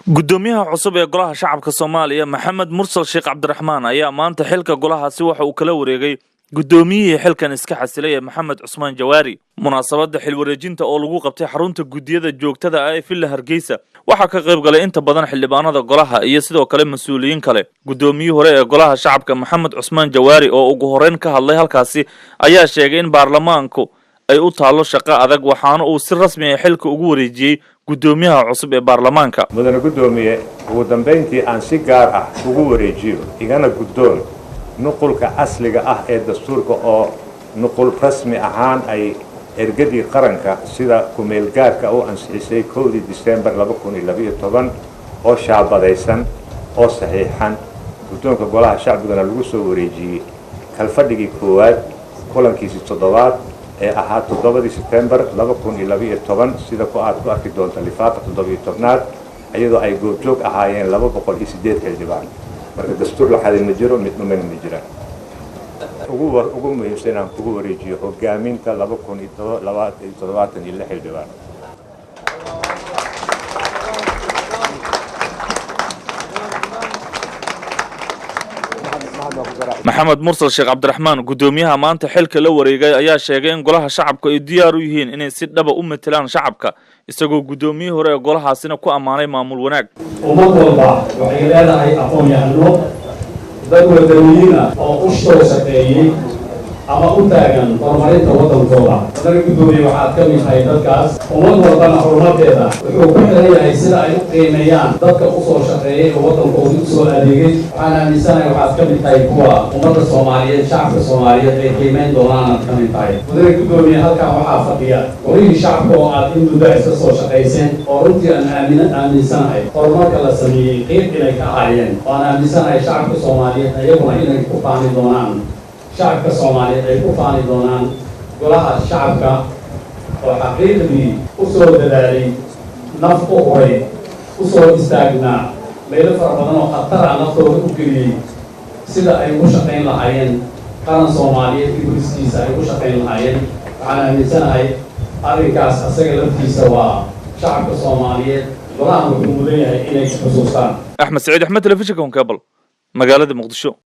gudoomiyaha cusub ee golaha shacabka Soomaaliya Maxamed Mursal Sheekh Cabdiraxmaan ayaa maanta xilka golahaasi waxa uu kala wareegay gudoomiyihii xilkan iska xasilay Maxamed Cusmaan Jawaari munaasabada xil wareejinta oo lagu qabtay xarunta gudiyada joogtada ah ee Villa Hargeysa waxa ka qayb galay inta badan xildhibaanada golaha iyo sidoo kale mas'uuliyiin kale gudoomiyihii hore ee golaha shacabka Maxamed Cusmaan Jawaari oo ugu horeyn ka hadlay halkaasi ayaa sheegay in baarlamaanku ay u taalo shaqo adag waxaana uu si rasmi ah xilka ugu wareejiyay gudoomiyaha cusub ee baarlamaanka mudane gudoomiye ugu dambeyntii aan si gaar ah ugu wareejiyo igana gudoon nuqulka asliga ah ee dastuurka oo nuqul rasmi ahaan ay ergadii qaranka sida kumeel gaarka u ansixisay 1 December 2012 oo shaabadaysan oo saxiixan gudoonka golaha shacbigana lagu soo wareejiyay kalfadhigii koowaad kulankiisii toddobaad ee ahaa 7 September 2012 sida ku aad ku arki doonto lifaaqa 17aad iyadoo ay goobjoog ahaayeen 208 xildhibaan marka dastuur la xalin ma jiro mid ma jiraan ugu muhiimsan aan kugu wareejiyo hogaaminta 2027 xildhibaan Maxamed Mursal Sheekh Cabdiraxmaan gudoomiyaha maanta xilka la wareegay ayaa sheegay in golaha shacabka ay diyaar u yihiin inay si dhab ah u metelaan shacabka isagoo gudoomiyihii hore ee golahaasina ku amaanay maamul wanaag ummad walba waxay leedahay aqoon-yahano dad wadaniyiin ah oo u soo shaqeeyay ama u taagan horumarinta waddankooda madaxda gudoomiye waxaad ka mid tahay dadkaas ummad walbana horumarkeeda wuxuu ku xiran yahay sida ay u qiimeeyaan dadka u soo shaqeeyay oo waddankooda u soo adeegay waxaan aaminsanahay waxaad ka mid tahay kuwa ummadda Soomaaliyeed shacabka Soomaaliyeed ay qiimeyn doonaan aad ka mid tahay madaxda gudoomiye halkan waxaa fadhiya golihii shacabka oo aad in muddo iska soo shaqayseen oo runtii aan aaminsanahay horumarka la sameeyey qeyb inay ka ahaayeen waan aaminsanahay shacabka Soomaaliyeed ayaguna inay ku faani doonaan shacabka Soomaaliyeed ay ku faani doonaan golaha shacabka oo xaqiiqdii u soo dadaalay naf u horay u soo istaagnaa meelo fara badan oo khatar ah naftooda u geliyey sida ay u shaqayn lahaayeen qaran Soomaaliyeed iyo boliskiisa ay u shaqayn lahaayeen waxaan aaminsanahay arrinkaas asaga laftiisa waa shacabka Soomaaliyeed golaha wuxuu mudan yahay inay xusuustaan Axmed Saciid Axmed telefishinka Cable magaalada Muqdisho